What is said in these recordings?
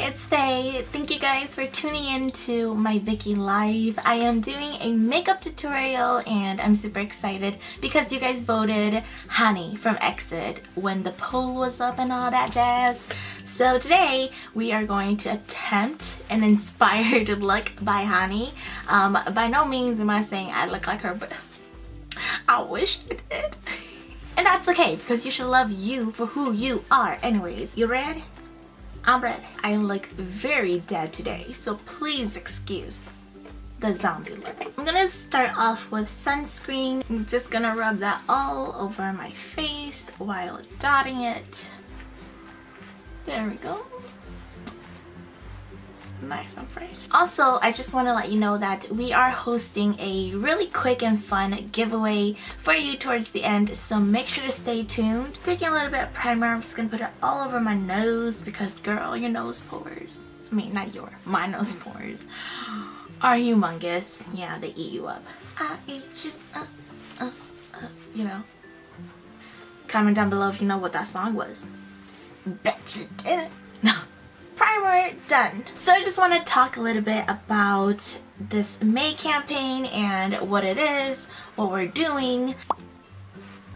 it's Faye. Thank you guys for tuning in to my Viki live. I am doing a makeup tutorial and I'm super excited because you guys voted Hani from EXID when the poll was up and all that jazz. So today we are going to attempt an inspired look by Hani. By no means am I saying I look like her, but I wish I did. And that's okay because you should love you for who you are. Anyways, you ready? I'm ready. I look very dead today, so please excuse the zombie look. I'm gonna start off with sunscreen. I'm just gonna rub that all over my face while dotting it. There we go. Nice and fresh. Also, I just want to let you know that we are hosting a really quick and fun giveaway for you towards the end, so make sure to stay tuned. Taking a little bit of primer, I'm just gonna put it all over my nose because girl, your nose pores, I mean not your, my nose pores are humongous. Yeah, they eat you up. I eat you up, you know. Comment down below if you know what that song was. Bet you didn't. No. Primer done. So I just want to talk a little bit about this May campaign and what it is, what we're doing.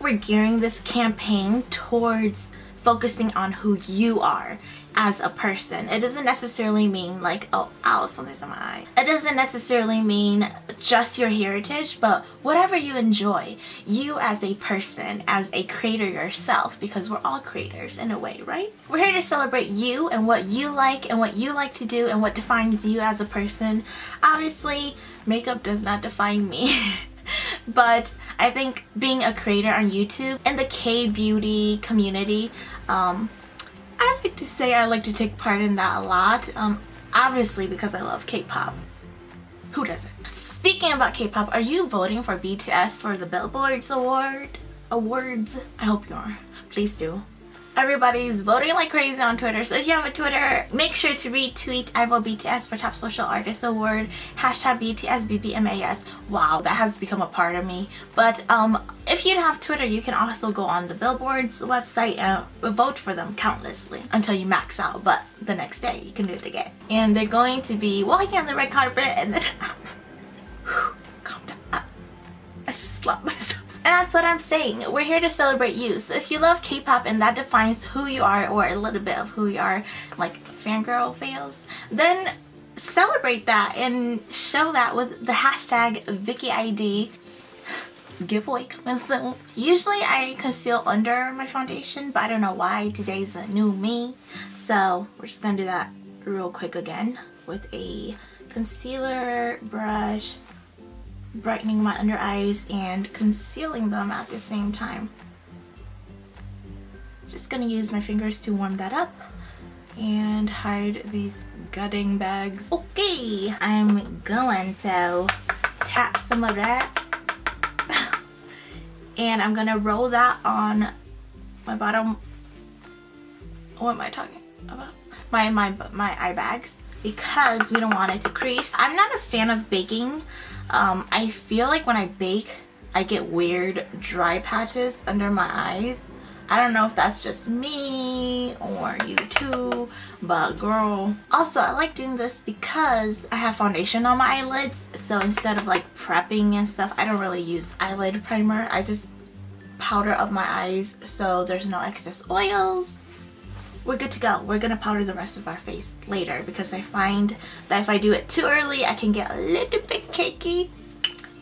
We're gearing this campaign towards focusing on who you are as a person. It doesn't necessarily mean like, oh, ow, something's in my eye. It doesn't necessarily mean just your heritage, but whatever you enjoy, you as a person, as a creator yourself, because we're all creators in a way, right? We're here to celebrate you and what you like to do and what defines you as a person. Obviously, makeup does not define me. But I think being a creator on YouTube and the K-beauty community, I like to say I like to take part in that a lot. Obviously because I love K-pop. Who doesn't? Speaking about K-pop, are you voting for BTS for the Billboards awards? I hope you are. Please do. Everybody's voting like crazy on Twitter, so if you have a Twitter, make sure to retweet I vote BTS for Top Social Artist Award, hashtag BTS BBMAS. Wow, that has become a part of me. But if you don't have Twitter, you can also go on the Billboard's website and vote for them countlessly until you max out, but the next day you can do it again. And they're going to be walking on the red carpet and then calm down. I just slapped myself. And that's what I'm saying. We're here to celebrate you. So if you love K-pop and that defines who you are, or a little bit of who you are, like fangirl fails, then celebrate that and show that with the hashtag VikiID. Giveaway coming soon. Usually I conceal under my foundation, but I don't know why. Today's a new me. So we're just gonna do that real quick again with a concealer brush, brightening my under eyes and concealing them at the same time. Just gonna use my fingers to warm that up and hide these gutting bags. Okay, I'm going to tap some of that and I'm gonna roll that on my bottom. What am I talking about? My eye bags, because we don't want it to crease. I'm not a fan of baking. I feel like when I bake, I get weird dry patches under my eyes. I don't know if that's just me or you too, but girl. Also, I like doing this because I have foundation on my eyelids, so instead of like prepping and stuff, I don't really use eyelid primer. I just powder up my eyes so there's no excess oils. We're good to go. We're gonna powder the rest of our face later because I find that if I do it too early, I can get a little bit cakey.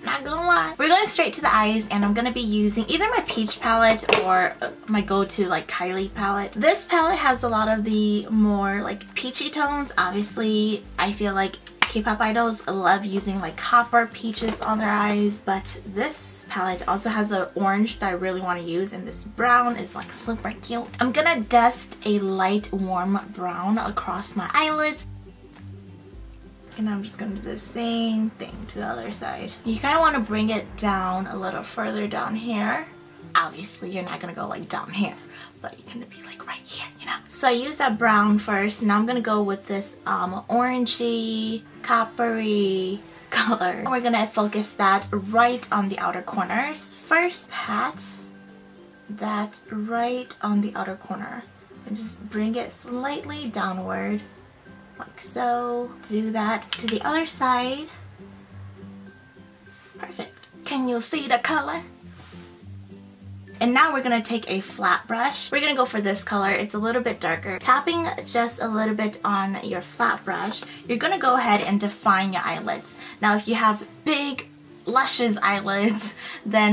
Not gonna lie. We're going straight to the eyes and I'm gonna be using either my peach palette or my go-to like Kylie palette. This palette has a lot of the more like peachy tones. Obviously, I feel like K-pop idols love using like copper peaches on their eyes, but this palette also has an orange that I really want to use, and this brown is like super cute. I'm gonna dust a light warm brown across my eyelids, and I'm just gonna do the same thing to the other side. You kind of want to bring it down a little further down here. Obviously you're not gonna go like down here, but you're gonna be like right here, you know. So I used that brown first. Now I'm gonna go with this orangey, coppery color. And we're gonna focus that right on the outer corners. First, pat that right on the outer corner and just bring it slightly downward like so. Do that to the other side. Perfect. Can you see the color? And now we're gonna take a flat brush. We're gonna go for this color. It's a little bit darker. Tapping just a little bit on your flat brush, you're gonna go ahead and define your eyelids. Now if you have big, luscious eyelids, then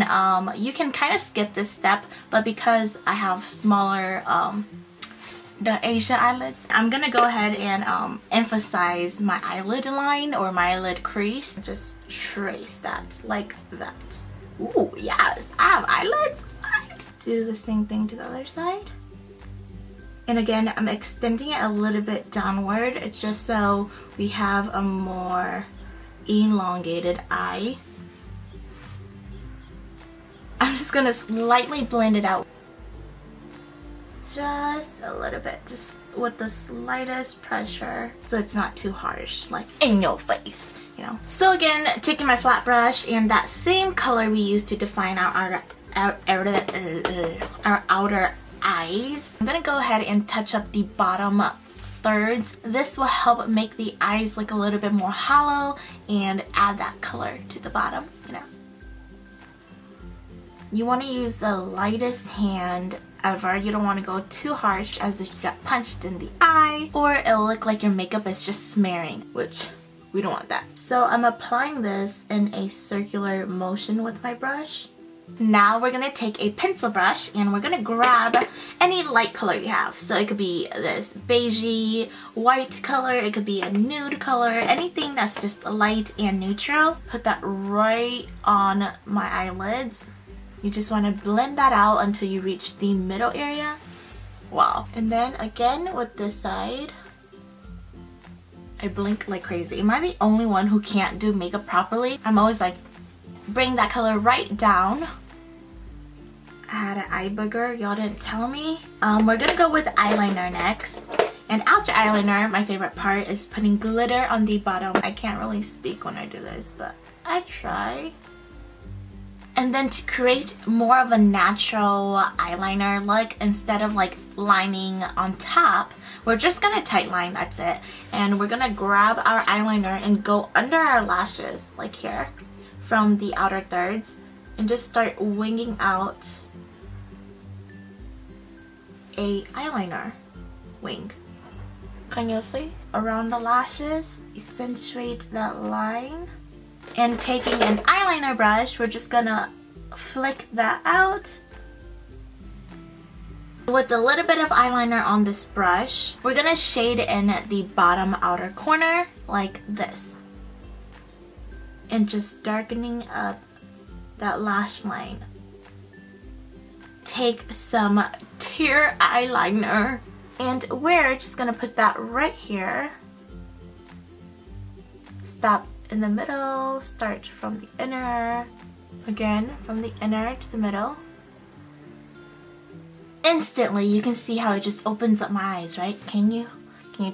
you can kind of skip this step, but because I have smaller the Asia eyelids, I'm gonna go ahead and emphasize my eyelid line or my eyelid crease. Just trace that like that. Ooh, yes, I have eyelids. What? Do the same thing to the other side. And again, I'm extending it a little bit downward. It's just so we have a more elongated eye. I'm just gonna slightly blend it out. Just a little bit, just with the slightest pressure, so it's not too harsh, like in your face, you know. So again, taking my flat brush and that same color we used to define our outer eyes, I'm gonna go ahead and touch up the bottom thirds. This will help make the eyes look a little bit more hollow and add that color to the bottom, you know. You want to use the lightest hand ever. You don't want to go too harsh as if you got punched in the eye, or it'll look like your makeup is just smearing, which we don't want that. So I'm applying this in a circular motion with my brush. Now we're gonna take a pencil brush and we're gonna grab any light color you have. So it could be this beigey white color, it could be a nude color, anything that's just light and neutral. Put that right on my eyelids. You just want to blend that out until you reach the middle area. Wow. And then again with this side, I blink like crazy. Am I the only one who can't do makeup properly? I'm always like, bring that color right down. I had an eye booger, y'all didn't tell me. We're gonna go with eyeliner next. And after eyeliner, my favorite part is putting glitter on the bottom. I can't really speak when I do this, but I try. And then to create more of a natural eyeliner look, instead of like lining on top, we're just gonna tight line, that's it. And we're gonna grab our eyeliner and go under our lashes, like here, from the outer thirds, and just start winging out a eyeliner wing. Can you see? Around the lashes, accentuate that line. And taking an eyeliner brush, we're just gonna flick that out. With a little bit of eyeliner on this brush, we're gonna shade in the bottom outer corner like this. And just darkening up that lash line. Take some tear eyeliner and we're just gonna put that right here. Stop in the middle, start from the inner, again from the inner to the middle. Instantly you can see how it just opens up my eyes, right? Can you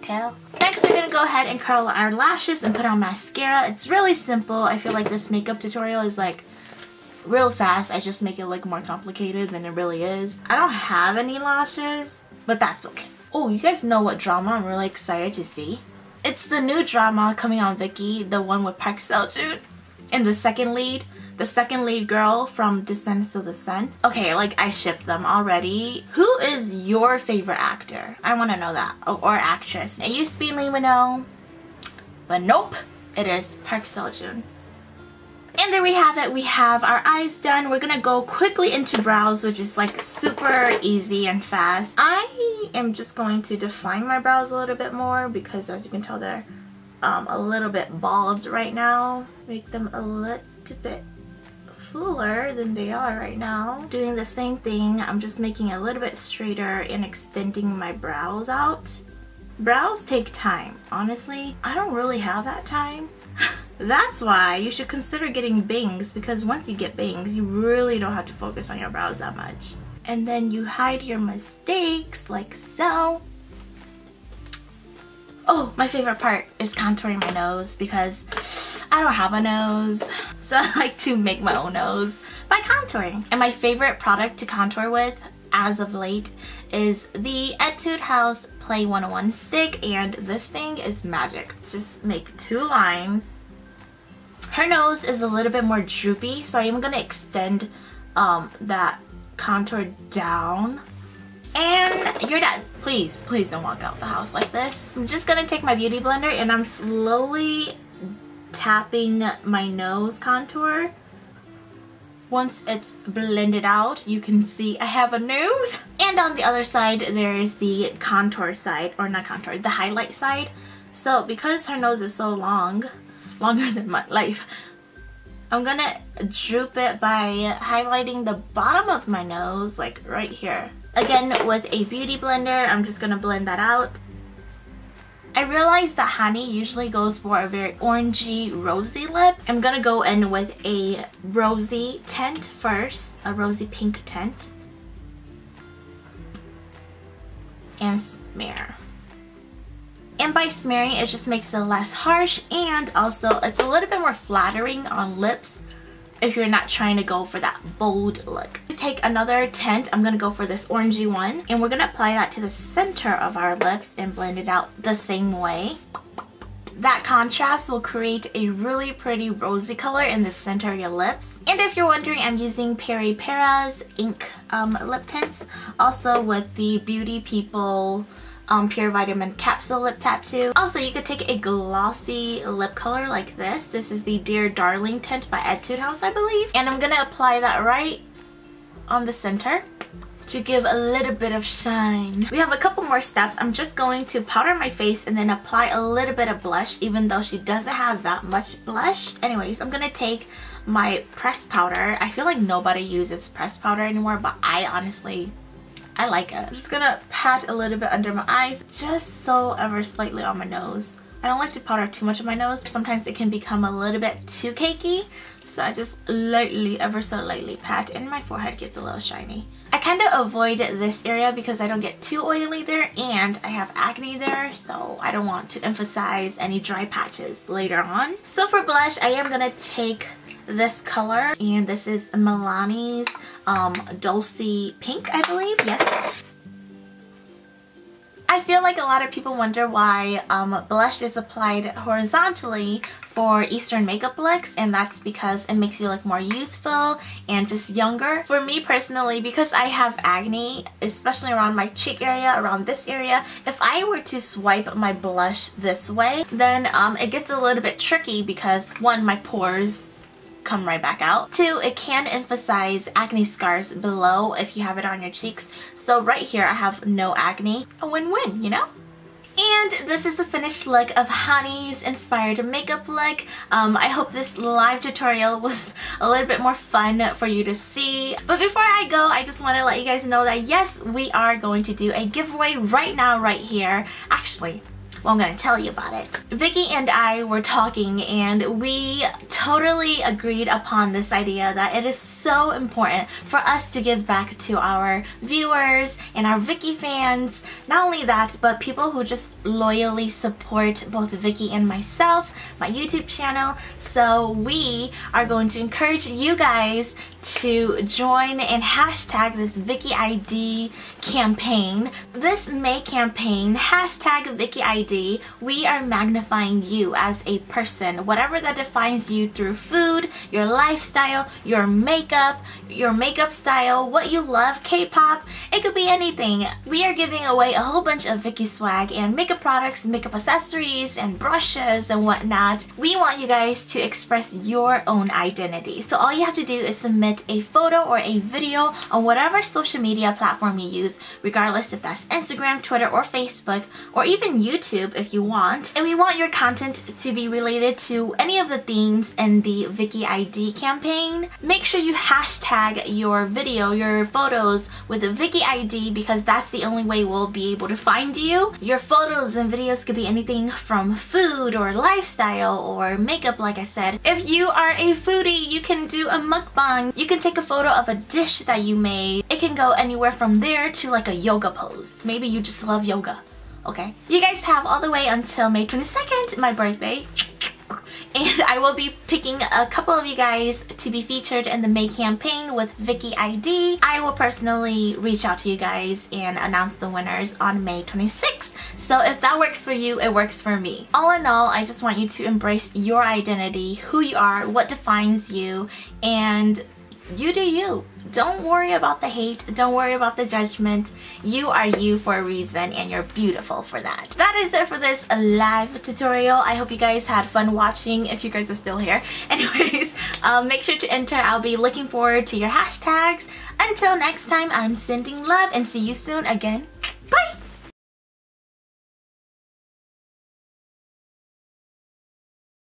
tell? Next we're gonna go ahead and curl our lashes and put on mascara. It's really simple. I feel like this makeup tutorial is like real fast. I just make it look more complicated than it really is. I don't have any lashes, but that's okay. Oh, you guys know what drama I'm really excited to see? It's the new drama coming on Viki, the one with Park Seo-joon, and the second lead girl from Descendants of the Sun. Okay, like I ship them already. Who is your favorite actor? I want to know that, or actress. It used to be Lee Min-ho, but nope, it is Park Seo-joon. And there we have it. We have our eyes done. We're gonna go quickly into brows, which is like super easy and fast. I am just going to define my brows a little bit more because as you can tell they're a little bit bald right now. Make them a little bit fuller than they are right now. Doing the same thing, I'm just making it a little bit straighter and extending my brows out. Brows take time. Honestly, I don't really have that time. That's why you should consider getting bangs, because once you get bangs, you really don't have to focus on your brows that much. And then you hide your mistakes like so. Oh, my favorite part is contouring my nose because I don't have a nose. So I like to make my own nose by contouring. And my favorite product to contour with, as of late is the Etude House Play 101 stick, and this thing is magic. Just make 2 lines. Her nose is a little bit more droopy, so I am going to extend that contour down. And you're done. Please, please don't walk out the house like this. I'm just going to take my beauty blender and I'm slowly tapping my nose contour. Once it's blended out, you can see I have a nose. And on the other side, there is the contour side, or not contour, the highlight side. So because her nose is so long, longer than my life, I'm gonna droop it by highlighting the bottom of my nose, like right here. Again, with a beauty blender, I'm just gonna blend that out. I realized that Hani usually goes for a very orangey, rosy lip. I'm gonna go in with a rosy tint first, a rosy pink tint. And smear. And by smearing, it just makes it less harsh, and also it's a little bit more flattering on lips if you're not trying to go for that bold look. Take another tint. I'm gonna go for this orangey one, and we're gonna apply that to the center of our lips and blend it out the same way. That contrast will create a really pretty rosy color in the center of your lips. And if you're wondering, I'm using Peri Pera's ink lip tints, also with the Beauty People Pure Vitamin Capsule Lip Tattoo. Also, you could take a glossy lip color like this. This is the Dear Darling tint by Etude House, I believe. And I'm gonna apply that right on the center to give a little bit of shine. We have a couple more steps. I'm just going to powder my face and then apply a little bit of blush, even though she doesn't have that much blush. Anyways, I'm gonna take my pressed powder. I feel like nobody uses pressed powder anymore, but I honestly, I like it. I'm just gonna pat a little bit under my eyes, just so ever slightly on my nose. I don't like to powder too much on my nose. Sometimes it can become a little bit too cakey, so I just lightly, ever so lightly pat, and my forehead gets a little shiny. I kind of avoid this area because I don't get too oily there, and I have acne there, so I don't want to emphasize any dry patches later on. So for blush, I am gonna take this color, and this is Milani's Dulce Pink, I believe. Yes. I feel like a lot of people wonder why blush is applied horizontally for Eastern makeup looks, and that's because it makes you look more youthful and just younger. For me personally, because I have acne, especially around my cheek area, around this area, if I were to swipe my blush this way, then it gets a little bit tricky because, one, my pores come right back out. 2, it can emphasize acne scars below if you have it on your cheeks. So right here I have no acne. A win-win, you know? And this is the finished look of Hani's inspired makeup look. I hope this live tutorial was a little bit more fun for you to see. But before I go, I just want to let you guys know that yes, we are going to do a giveaway right now, right here. Actually, well, I'm going to tell you about it. Viki and I were talking, and we totally agreed upon this idea that it is so important for us to give back to our viewers and our Viki fans. Not only that, but people who just loyally support both Viki and myself, my YouTube channel. So we are going to encourage you guys to join and hashtag this VikiID campaign. This May campaign, hashtag VikiID, we are magnifying you as a person, whatever that defines you through food, your lifestyle, your makeup style, what you love, K-pop, it could be anything. We are giving away a whole bunch of Viki swag and makeup products, makeup accessories, and brushes and whatnot. We want you guys to express your own identity. So all you have to do is submit a photo or a video on whatever social media platform you use, regardless if that's Instagram, Twitter, or Facebook, or even YouTube if you want. And we want your content to be related to any of the themes in the VikiID campaign. Make sure you hashtag your video, your photos with the VikiID, because that's the only way we'll be able to find you. Your photos and videos could be anything from food or lifestyle or makeup, like I said. If you are a foodie, you can do a mukbang. You can take a photo of a dish that you made. It can go anywhere from there to like a yoga pose. Maybe you just love yoga. Okay. You guys have all the way until May 22nd, my birthday. And I will be picking a couple of you guys to be featured in the May campaign with Viki ID. I will personally reach out to you guys and announce the winners on May 26th. So if that works for you, it works for me. All in all, I just want you to embrace your identity, who you are, what defines you, and you do you. Don't worry about the hate. Don't worry about the judgment. You are you for a reason, and you're beautiful for that. That is it for this live tutorial. I hope you guys had fun watching, if you guys are still here. Anyways, make sure to enter. I'll be looking forward to your hashtags. Until next time, I'm sending love and see you soon again.